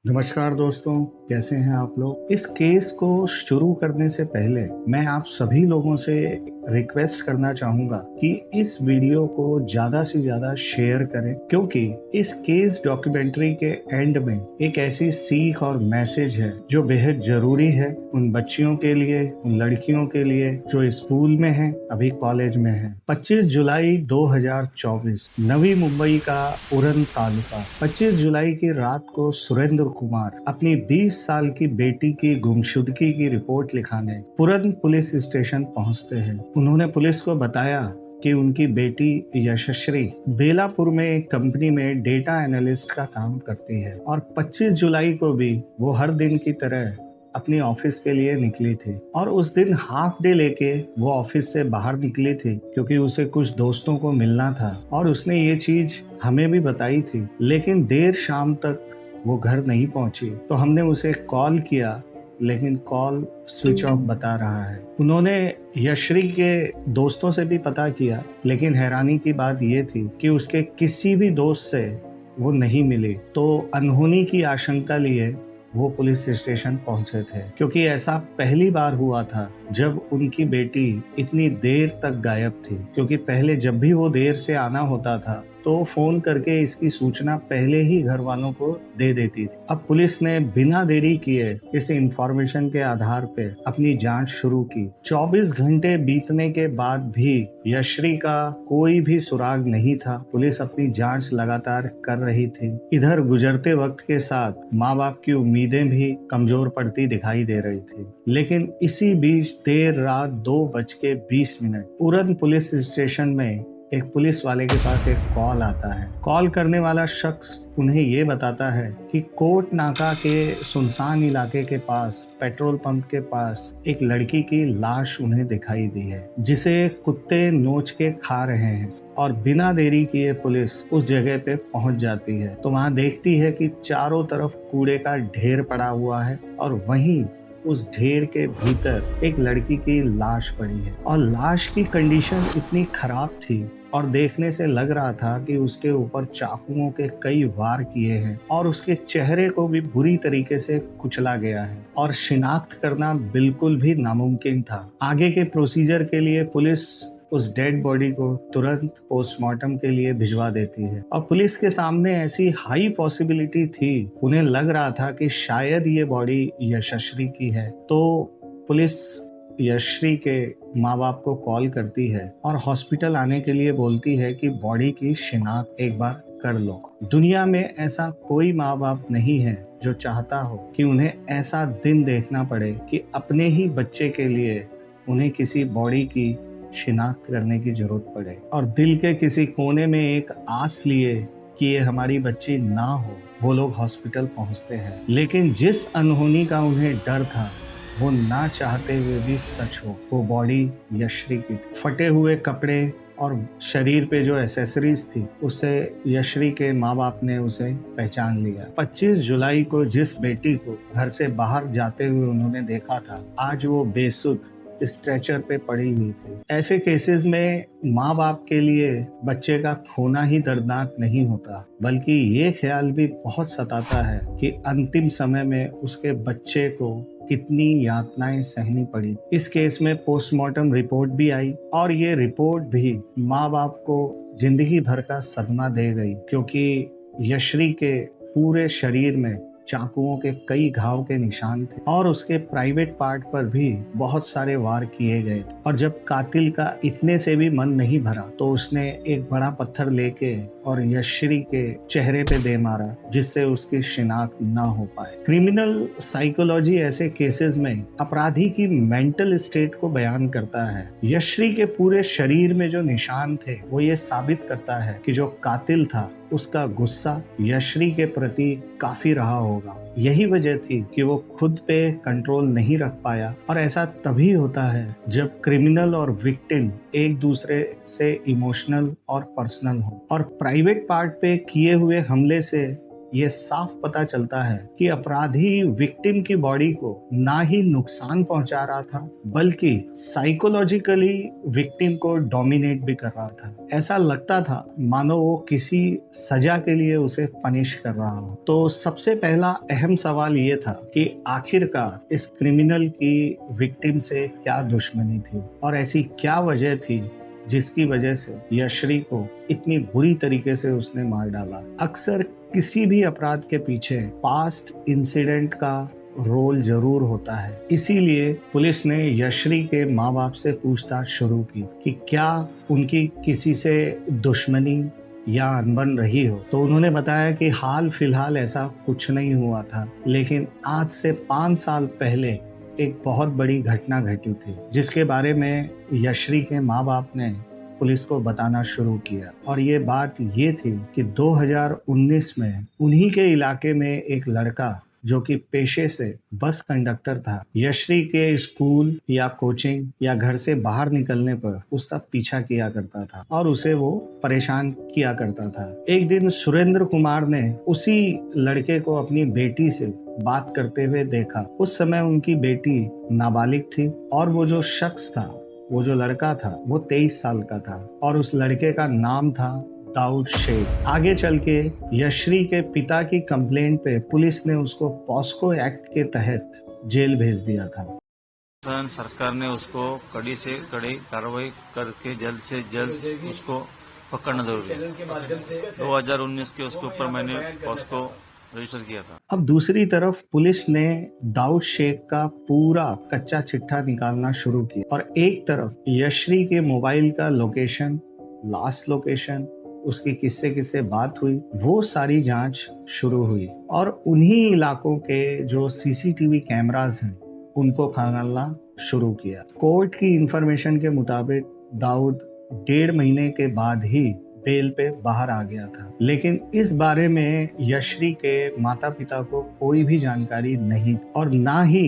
नमस्कार दोस्तों, कैसे हैं आप लोग। इस केस को शुरू करने से पहले मैं आप सभी लोगों से रिक्वेस्ट करना चाहूँगा कि इस वीडियो को ज़्यादा से ज़्यादा शेयर करें, क्योंकि इस केस डॉक्यूमेंट्री के एंड में एक ऐसी सीख और मैसेज है जो बेहद ज़रूरी है उन बच्चियों के लिए, उन लड़कियों के लिए जो स्कूल में हैं, अभी कॉलेज में हैं। 25 जुलाई 2024 नवी मुंबई का उरण तालुका। 25 जुलाई की रात को सुरेंद्र कुमार अपनी 20 साल की बेटी की गुमशुदगी की रिपोर्ट लिखाने पुरन पुलिस स्टेशन पहुंचते हैं। उन्होंने पुलिस को बताया कि उनकी बेटी यशश्री बेलापुर में एक कंपनी में डेटा एनालिस्ट का काम करती है और 25 जुलाई को भी वो हर दिन की तरह अपनी ऑफिस के लिए निकली थी और उस दिन हाफ डे लेके वो ऑफिस से बाहर निकली थी क्योंकि उसे कुछ दोस्तों को मिलना था और उसने ये चीज हमें भी बताई थी, लेकिन देर शाम तक वो घर नहीं पहुंची। तो हमने उसे कॉल किया, लेकिन कॉल स्विच ऑफ बता रहा है। उन्होंने यश्री के दोस्तों से भी पता किया, लेकिन हैरानी की बात ये थी कि उसके किसी भी दोस्त से वो नहीं मिली। तो अनहोनी की आशंका लिए वो पुलिस स्टेशन पहुंचे थे, क्योंकि ऐसा पहली बार हुआ था जब उनकी बेटी इतनी देर तक गायब थी। क्योंकि पहले जब भी वो देर से आना होता था तो फोन करके इसकी सूचना पहले ही घर वालों को दे देती थी। अब पुलिस ने बिना देरी किए इस इंफॉर्मेशन के आधार पे अपनी जांच शुरू की। 24 घंटे बीतने के बाद भी यश्री का कोई भी सुराग नहीं था। पुलिस अपनी जांच लगातार कर रही थी। इधर गुजरते वक्त के साथ माँ बाप की उम्मीदें भी कमजोर पड़ती दिखाई दे रही थी। लेकिन इसी बीच देर रात 2:20 उरण पुलिस स्टेशन में एक पुलिस वाले के पास एक कॉल आता है। कॉल करने वाला शख्स उन्हें ये बताता है कि कोट नाका के सुनसान इलाके के पास पेट्रोल पंप के पास एक लड़की की लाश उन्हें दिखाई दी है, जिसे कुत्ते नोच के खा रहे हैं। और बिना देरी किए पुलिस उस जगह पे पहुंच जाती है तो वहां देखती है कि चारों तरफ कूड़े का ढेर पड़ा हुआ है और वहीं उस ढेर के भीतर एक लड़की की लाश पड़ी है। और लाश की कंडीशन इतनी खराब थी और देखने से लग रहा था कि उसके ऊपर चाकुओं के कई वार किए हैं और उसके चेहरे को भी बुरी तरीके से कुचला गया है और शिनाख्त करना बिल्कुल भी नामुमकिन था। आगे के प्रोसीजर के लिए पुलिस उस डेड बॉडी को तुरंत पोस्टमार्टम के लिए भिजवा देती है। और पुलिस के सामने ऐसी हाई पॉसिबिलिटी थी, उन्हें लग रहा था कि शायद ये बॉडी यशश्री की है। तो पुलिस यश्री के माँ बाप को कॉल करती है और हॉस्पिटल आने के लिए बोलती है कि बॉडी की शिनाख्त एक बार कर लो। दुनिया में ऐसा कोई माँ बाप नहीं है जो चाहता हो कि उन्हें ऐसा दिन देखना पड़े कि अपने ही बच्चे के लिए उन्हें किसी बॉडी की शिनाख्त करने की जरूरत पड़े। और दिल के किसी कोने में एक आस लिए कि ये हमारी बच्ची ना हो, वो लोग हॉस्पिटल पहुंचते हैं। लेकिन जिस अनहोनी का उन्हें डर था वो ना चाहते हुए भी सच हो। वो बॉडी यश्री की थी। फटे हुए कपड़े और शरीर पे जो एसेसरीज थी उससे यश्री के माँ बाप ने उसे पहचान लिया। 25 जुलाई को जिस बेटी को घर से बाहर जाते हुए उन्होंने देखा था, आज वो बेसुध स्ट्रेचर पे पड़ी हुई थी। ऐसे केसेस में माँ बाप के लिए बच्चे का खोना ही दर्दनाक नहीं होता, बल्कि ये ख्याल भी बहुत सताता है कि अंतिम समय में उसके बच्चे को कितनी यातनाएं सहनी पड़ी। इस केस में पोस्टमार्टम रिपोर्ट भी आई और ये रिपोर्ट भी माँ बाप को जिंदगी भर का सदमा दे गई, क्योंकि यश्री के पूरे शरीर में चाकुओं के कई घाव के निशान थे और उसके प्राइवेट पार्ट पर भी बहुत सारे वार किए गए थे। और जब कातिल का इतने से भी मन नहीं भरा तो उसने एक बड़ा पत्थर लेके और यश्री के चेहरे पे दे मारा, जिससे उसकी शिनाख्त ना हो पाए। क्रिमिनल साइकोलॉजी ऐसे केसेस में अपराधी की मेंटल स्टेट को बयान करता है। यश्री के पूरे शरीर में जो निशान थे वो ये साबित करता है कि जो कातिल था उसका गुस्सा यश्री के प्रति काफी रहा होगा। यही वजह थी कि वो खुद पे कंट्रोल नहीं रख पाया। और ऐसा तभी होता है जब क्रिमिनल और विक्टिम एक दूसरे से इमोशनल और पर्सनल हो। और प्राइवेट पार्ट पे किए हुए हमले से ये साफ पता चलता है कि अपराधी विक्टिम की बॉडी को ना ही नुकसान पहुंचा रहा था, बल्कि साइकोलॉजिकली विक्टिम को डोमिनेट भी कर रहा था। ऐसा लगता था मानो वो किसी सजा के लिए उसे पनिश कर रहा हो। तो सबसे पहला अहम सवाल ये था कि आखिरकार इस क्रिमिनल की विक्टिम से क्या दुश्मनी थी और ऐसी क्या वजह थी जिसकी वजह से यशरी को इतनी बुरी तरीके से उसने मार डाला। अक्सर किसी भी अपराध के पीछे पास्ट इंसिडेंट का रोल जरूर होता है। इसीलिए पुलिस ने यशरी के माँ बाप से पूछताछ शुरू की कि क्या उनकी किसी से दुश्मनी या अनबन रही हो। तो उन्होंने बताया कि हाल फिलहाल ऐसा कुछ नहीं हुआ था, लेकिन आज से 5 साल पहले एक बहुत बड़ी घटना घटी थी, जिसके बारे में यशरी के माँ बाप ने पुलिस को बताना शुरू किया। और ये बात ये थी कि 2019 में उन्हीं के इलाके में एक लड़का जो कि पेशे से बस कंडक्टर था, यशरी के स्कूल या कोचिंग या घर से बाहर निकलने पर उसका पीछा किया करता था और उसे वो परेशान किया करता था। एक दिन सुरेंद्र कुमार ने उसी लड़के को अपनी बेटी से बात करते हुए देखा। उस समय उनकी बेटी नाबालिग थी और वो जो शख्स था, वो जो लड़का था, वो 23 साल का था और उस लड़के का नाम था दाऊद शेख। आगे चल के यशरी के पिता की कंप्लेंट पे पुलिस ने उसको पॉस्को एक्ट के तहत जेल भेज दिया था। सरकार ने उसको कड़ी से कड़ी कार्रवाई करके जल्द से जल्द उसको पकड़ना जरूरी है। 2019 के उसके ऊपर मैंने पॉस्को रजिस्टर किया था। अब दूसरी तरफ पुलिस ने दाऊद शेख का पूरा कच्चा चिट्ठा निकालना शुरू किया और एक तरफ यशरी के मोबाइल का लोकेशन, लास्ट लोकेशन, उसकी किससे किससे बात हुई, वो सारी जांच शुरू हुई और उन्हीं इलाकों के जो सीसीटीवी कैमरास हैं उनको खंगालना शुरू किया। कोर्ट की इंफॉर्मेशन के मुताबिक दाऊद 1.5 महीने के बाद ही बेल पे बाहर आ गया था, लेकिन इस बारे में यशरी के माता पिता को कोई भी जानकारी नहीं और ना ही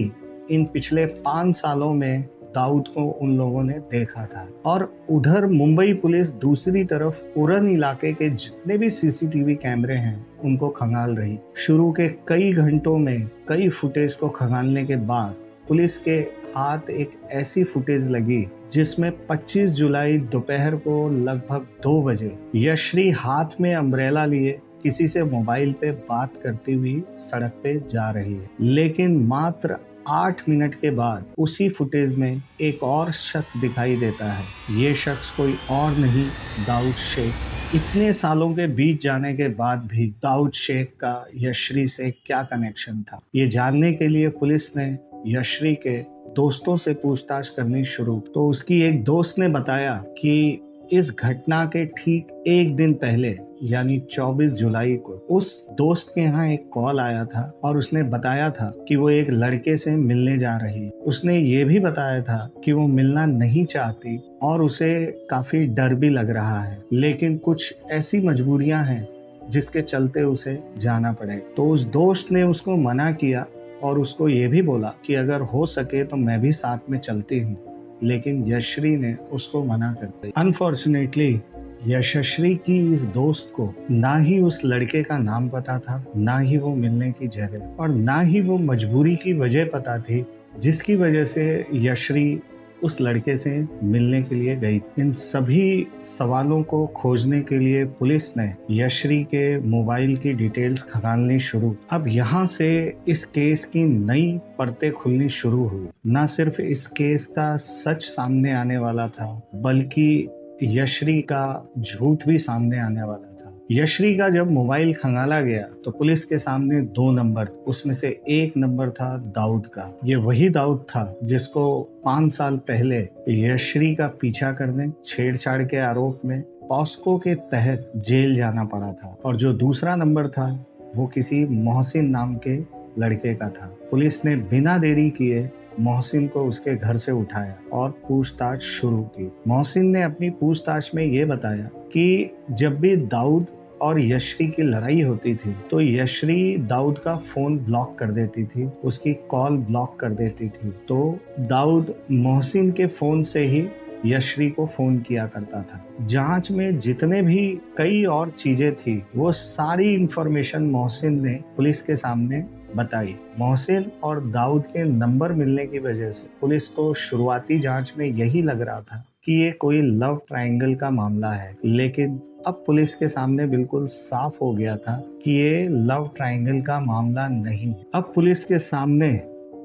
इन पिछले 5 सालों में दाऊद को उन लोगों ने देखा था। और उधर मुंबई पुलिस दूसरी तरफ उरन इलाके के जितने भी सीसीटीवी कैमरे हैं उनको खंगाल रही। शुरू के कई घंटों में कई फुटेज को खंगालने के बाद पुलिस के हाथ एक ऐसी फुटेज लगी जिसमें 25 जुलाई दोपहर को लगभग 2 बजे यशरी हाथ में अम्ब्रेला लिए किसी से मोबाइल पे बात करती हुई सड़क पे जा रही है। लेकिन मात्र 8 मिनट के बाद उसी फुटेज में एक और शख्स दिखाई देता है। ये शख्स कोई और नहीं, दाऊद शेख। इतने सालों के बीत जाने के बाद भी दाऊद शेख का यशरी से क्या कनेक्शन था, ये जानने के लिए पुलिस ने यशरी के दोस्तों से पूछताछ करनी शुरू। तो उसकी एक दोस्त ने बताया कि इस घटना के ठीक एक दिन पहले यानी 24 जुलाई को उस दोस्त के यहाँ एक कॉल आया था और उसने बताया था कि वो एक लड़के से मिलने जा रही है। उसने ये भी बताया था कि वो मिलना नहीं चाहती और उसे काफी डर भी लग रहा है, लेकिन कुछ ऐसी मजबूरियां हैं जिसके चलते उसे जाना पड़ेगा। तो उस दोस्त ने उसको मना किया और उसको ये भी बोला कि अगर हो सके तो मैं भी साथ में चलती हूँ, लेकिन यशरी ने उसको मना कर दिया। अनफॉर्चुनेटली यशस्वी की इस दोस्त को ना ही उस लड़के का नाम पता था, ना ही वो मिलने की जगह और ना ही वो मजबूरी की वजह पता थी जिसकी वजह से यशरी उस लड़के से मिलने के लिए गई। इन सभी सवालों को खोजने के लिए पुलिस ने यशरी के मोबाइल की डिटेल्स खंगालनी शुरू। अब यहाँ से इस केस की नई परतें खुलनी शुरू हुई। न सिर्फ इस केस का सच सामने आने वाला था, बल्कि यशरी का झूठ भी सामने आने वाला था। यशरी का जब मोबाइल खंगाला गया तो पुलिस के सामने 2 नंबर, उसमें से एक नंबर था दाऊद का। ये वही दाऊद था जिसको 5 साल पहले यशरी का पीछा करने, छेड़छाड़ के आरोप में पॉस्को के तहत जेल जाना पड़ा था। और जो दूसरा नंबर था वो किसी मोहसिन नाम के लड़के का था। पुलिस ने बिना देरी किए मोहसिन को उसके घर से उठाया और पूछताछ शुरू की। मोहसिन ने अपनी पूछताछ में ये बताया कि जब भी दाऊद और यशरी की लड़ाई होती थी तो यशरी दाऊद का फोन ब्लॉक कर देती थी, उसकी कॉल ब्लॉक कर देती थी। तो दाऊद मोहसिन के फोन से ही यशरी को फोन किया करता था। जांच में जितने भी कई और चीजें थी वो सारी इंफॉर्मेशन मोहसिन ने पुलिस के सामने बताई। मोहसिन और दाऊद के नंबर मिलने की वजह से पुलिस को शुरुआती जांच में यही लग रहा था कि ये कोई लव ट्रायंगल का मामला है, लेकिन अब पुलिस के सामने बिल्कुल साफ हो गया था कि ये लव ट्रायंगल का मामला नहीं। अब पुलिस के सामने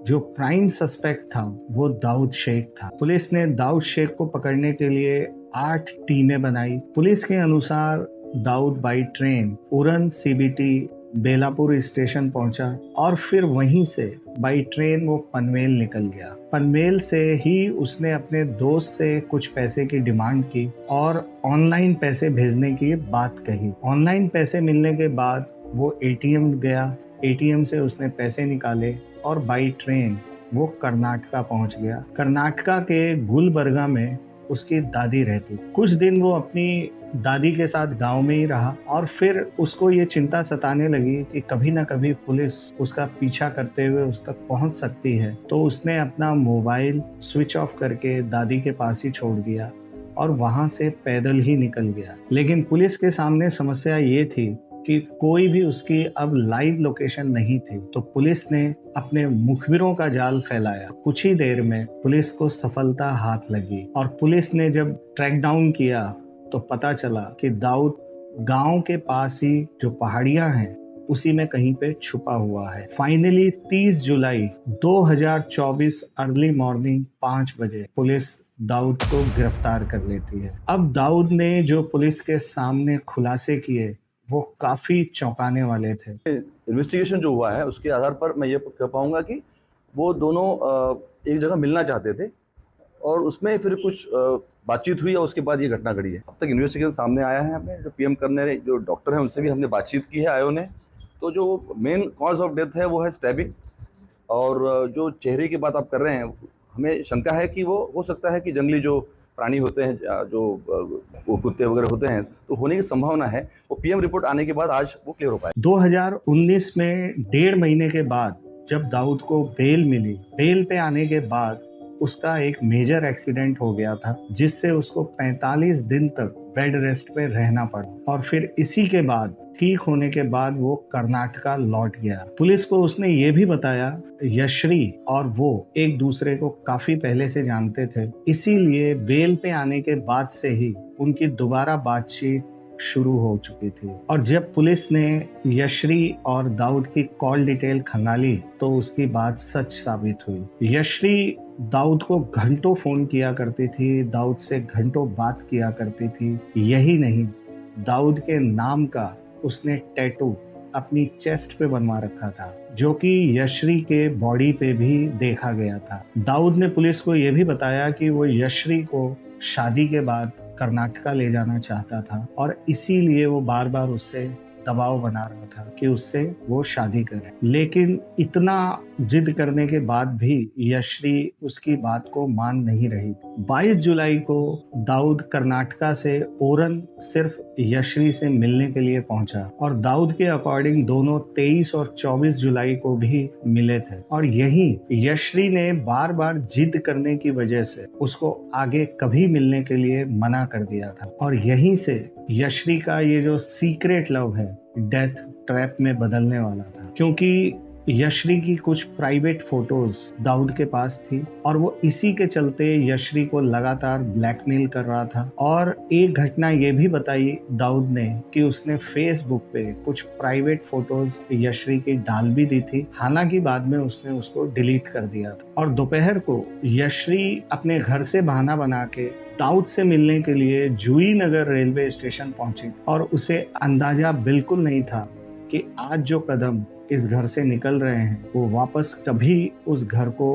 जो प्राइम सस्पेक्ट था वो दाऊद शेख था। पुलिस ने दाऊद शेख को पकड़ने के लिए 8 टीमें बनाई। पुलिस के अनुसार Dawood by train Uran CBD Belapur station पहुंचा और फिर वहीं से बाई ट्रेन वो पनवेल निकल गया। पनवेल से ही उसने अपने दोस्त से कुछ पैसे की डिमांड की और ऑनलाइन पैसे भेजने की बात कही। ऑनलाइन पैसे मिलने के बाद वो एटीएम गया, एटीएम से उसने पैसे निकाले और बाई ट्रेन वो कर्नाटका पहुंच गया। कर्नाटका के गुलबर्गा में उसकी दादी रहती। कुछ दिन वो अपनी दादी के साथ गांव में ही रहा और फिर उसको ये चिंता सताने लगी कि कभी ना कभी पुलिस उसका पीछा करते हुए उस तक पहुंच सकती है। तो उसने अपना मोबाइल स्विच ऑफ करके दादी के पास ही छोड़ दिया और वहां से पैदल ही निकल गया। लेकिन पुलिस के सामने समस्या ये थी कि कोई भी उसकी अब लाइव लोकेशन नहीं थी। तो पुलिस ने अपने मुखबिरों का जाल फैलाया। कुछ ही देर में पुलिस को सफलता हाथ लगी और पुलिस ने जब ट्रैक डाउन किया तो पता चला कि दाऊद गांव के पास ही जो पहाड़ियां हैं उसी में कहीं पे छुपा हुआ है। फाइनली 30 जुलाई 2024 अर्ली मॉर्निंग 5 बजे पुलिस दाऊद को गिरफ्तार कर लेती है। अब दाऊद ने जो पुलिस के सामने खुलासे किए वो काफी चौंकाने वाले थे। इन्वेस्टिगेशन जो हुआ है उसके आधार पर मैं ये कह पाऊंगा कि वो दोनों एक जगह मिलना चाहते थे और उसमें फिर कुछ बातचीत हुई और उसके बाद ये घटना घटी है। अब तक इन्वेस्टिगेशन सामने आया है। हमने जो पीएम करने जो डॉक्टर हैं उनसे भी हमने बातचीत की है आयो ने। तो जो मेन कॉज ऑफ डेथ है वो है स्टैबिंग। और जो चेहरे की बात आप कर रहे हैं, हमें शंका है कि वो हो सकता है कि जंगली जो प्राणी होते हैं, जो वो कुत्ते वगैरह होते हैं, तो होने की संभावना है। वो पीएम रिपोर्ट आने के बाद आज वो क्लियर हो पाए। 2019 में 1.5 महीने के बाद जब दाऊद को बेल मिली, बेल पे आने के बाद उसका एक मेजर एक्सीडेंट हो गया था जिससे उसको 45 दिन तक बेड रेस्ट पे रहना पड़ा और फिर इसी के बाद ठीक होने के बाद वो कर्नाटका लौट गया। पुलिस को उसने ये भी बताया यशरी और वो एक दूसरे को काफी पहले से जानते थे, इसीलिए बेल पे आने के बाद से ही उनकी दोबारा बातचीत शुरू हो चुकी थी। और जब पुलिस ने यशरी और दाऊद की कॉल डिटेल खंगाली तो उसकी बात सच साबित हुई। यशरी दाऊद को घंटों फोन किया करती थी, दाऊद से घंटों बात किया करती थी। यही नहीं, दाऊद के नाम का उसने टैटू अपनी चेस्ट पे बनवा रखा था जो कि यशरी के बॉडी पे भी देखा गया था। दाऊद ने पुलिस को यह भी बताया कि वो यशरी को शादी के बाद कर्नाटका ले जाना चाहता था और इसीलिए वो बार बार उससे दबाव बना रहा था कि उससे वो शादी करे। लेकिन इतना जिद करने के बाद भी यशरी उसकी बात को मान नहीं रही। 22 जुलाई को दाऊद कर्नाटका से ओरन सिर्फ यशरी से मिलने के लिए पहुंचा और दाऊद के अकॉर्डिंग दोनों 23 और 24 जुलाई को भी मिले थे। और यही यशरी ने बार बार जिद करने की वजह से उसको आगे कभी मिलने के लिए मना कर दिया था और यहीं से यशरी का ये जो सीक्रेट लव है डेथ ट्रैप में बदलने वाला था, क्योंकि यशरी की कुछ प्राइवेट फोटोज दाऊद के पास थी और वो इसी के चलते यशरी को लगातार ब्लैकमेल कर रहा था। और एक घटना ये भी बताई दाऊद ने कि उसने फेसबुक पे कुछ प्राइवेट फोटोज यशरी की डाल भी दी थी, हालांकि बाद में उसने उसको डिलीट कर दिया था। और दोपहर को यशरी अपने घर से बहाना बना के दाऊद से मिलने के लिए जूही नगर रेलवे स्टेशन पहुंची और उसे अंदाजा बिल्कुल नहीं था कि आज जो कदम इस घर से निकल रहे हैं वो वापस कभी उस घर को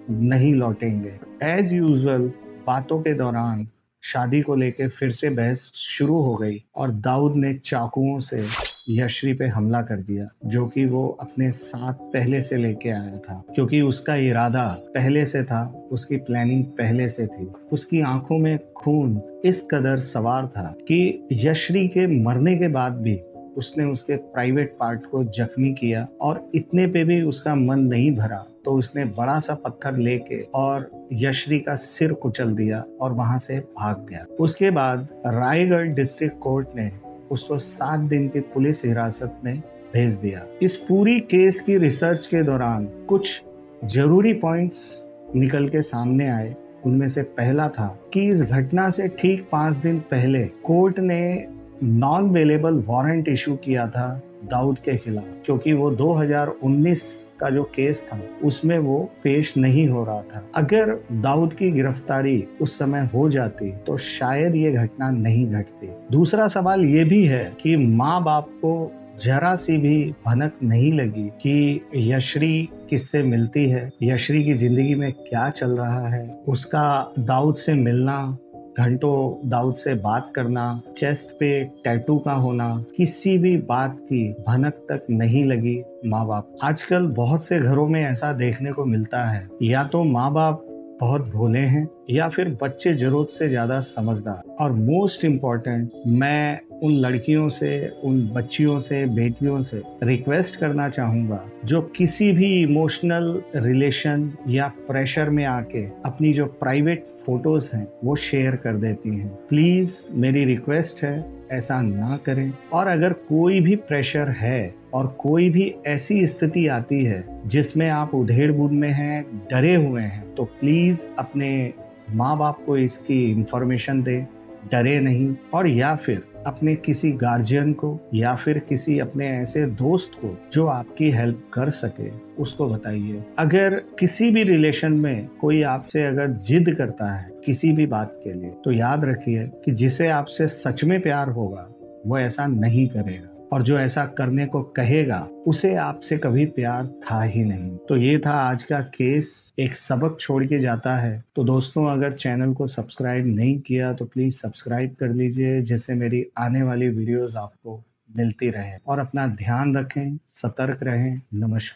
नहीं लौटेंगे। एज यूजुअल बातों के दौरान शादी को लेकर फिर से बहस शुरू हो गई और दाऊद ने चाकुओं से यशरी पे हमला कर दिया जो कि वो अपने साथ पहले से लेके आया था, क्योंकि उसका इरादा पहले से था, उसकी प्लानिंग पहले से थी। उसकी आंखों में खून इस कदर सवार था कि यशरी के मरने के बाद भी उसने उसके प्राइवेट पार्ट को जख्मी किया और इतने पे भी उसका मन नहीं भरा तो उसने बड़ा सा पत्थर लेके और यश्री का सिर कुचल दिया और वहां से भाग गया। उसके बाद रायगढ़ डिस्ट्रिक्ट कोर्ट ने उसको 7 दिन की पुलिस हिरासत में भेज दिया। इस पूरी केस की रिसर्च के दौरान कुछ जरूरी पॉइंट्स निकल के सामने आए। उनमें से पहला था कि इस घटना से ठीक 5 दिन पहले कोर्ट ने नॉन अवेलेबल वारंट इशू किया था दाऊद के खिलाफ, क्योंकि वो 2019 का जो केस था उसमें वो पेश नहीं हो रहा था। अगर दाऊद की गिरफ्तारी उस समय हो जाती तो शायद ये घटना नहीं घटती। दूसरा सवाल ये भी है कि माँ बाप को जरा सी भी भनक नहीं लगी कि यश्री किससे मिलती है, यश्री की जिंदगी में क्या चल रहा है, उसका दाऊद से मिलना, घंटों दाऊद से बात करना, चेस्ट पे टैटू का होना, किसी भी बात की भनक तक नहीं लगी माँ बाप। आजकल बहुत से घरों में ऐसा देखने को मिलता है, या तो माँ बाप बहुत भोले हैं या फिर बच्चे जरूरत से ज्यादा समझदार। और मोस्ट इम्पॉर्टेंट, मैं उन लड़कियों से, उन बच्चियों से, बेटियों से रिक्वेस्ट करना चाहूंगा जो किसी भी इमोशनल रिलेशन या प्रेशर में आके अपनी जो प्राइवेट फोटोज हैं वो शेयर कर देती हैं। प्लीज मेरी रिक्वेस्ट है, ऐसा ना करें। और अगर कोई भी प्रेशर है और कोई भी ऐसी स्थिति आती है जिसमें आप उधेड़-बुन में हैं, डरे हुए हैं, तो प्लीज अपने माँ बाप को इसकी इंफॉर्मेशन दें, डरे नहीं। और या फिर अपने किसी गार्जियन को या फिर किसी अपने ऐसे दोस्त को जो आपकी हेल्प कर सके उसको बताइए। अगर किसी भी रिलेशन में कोई आपसे अगर जिद करता है किसी भी बात के लिए, तो याद रखिए कि जिसे आपसे सच में प्यार होगा वो ऐसा नहीं करेगा, और जो ऐसा करने को कहेगा उसे आपसे कभी प्यार था ही नहीं। तो ये था आज का केस, एक सबक छोड़ के जाता है। तो दोस्तों, अगर चैनल को सब्सक्राइब नहीं किया तो प्लीज सब्सक्राइब कर लीजिए, जिससे मेरी आने वाली वीडियोस आपको मिलती रहे। और अपना ध्यान रखें, सतर्क रहें। नमस्कार।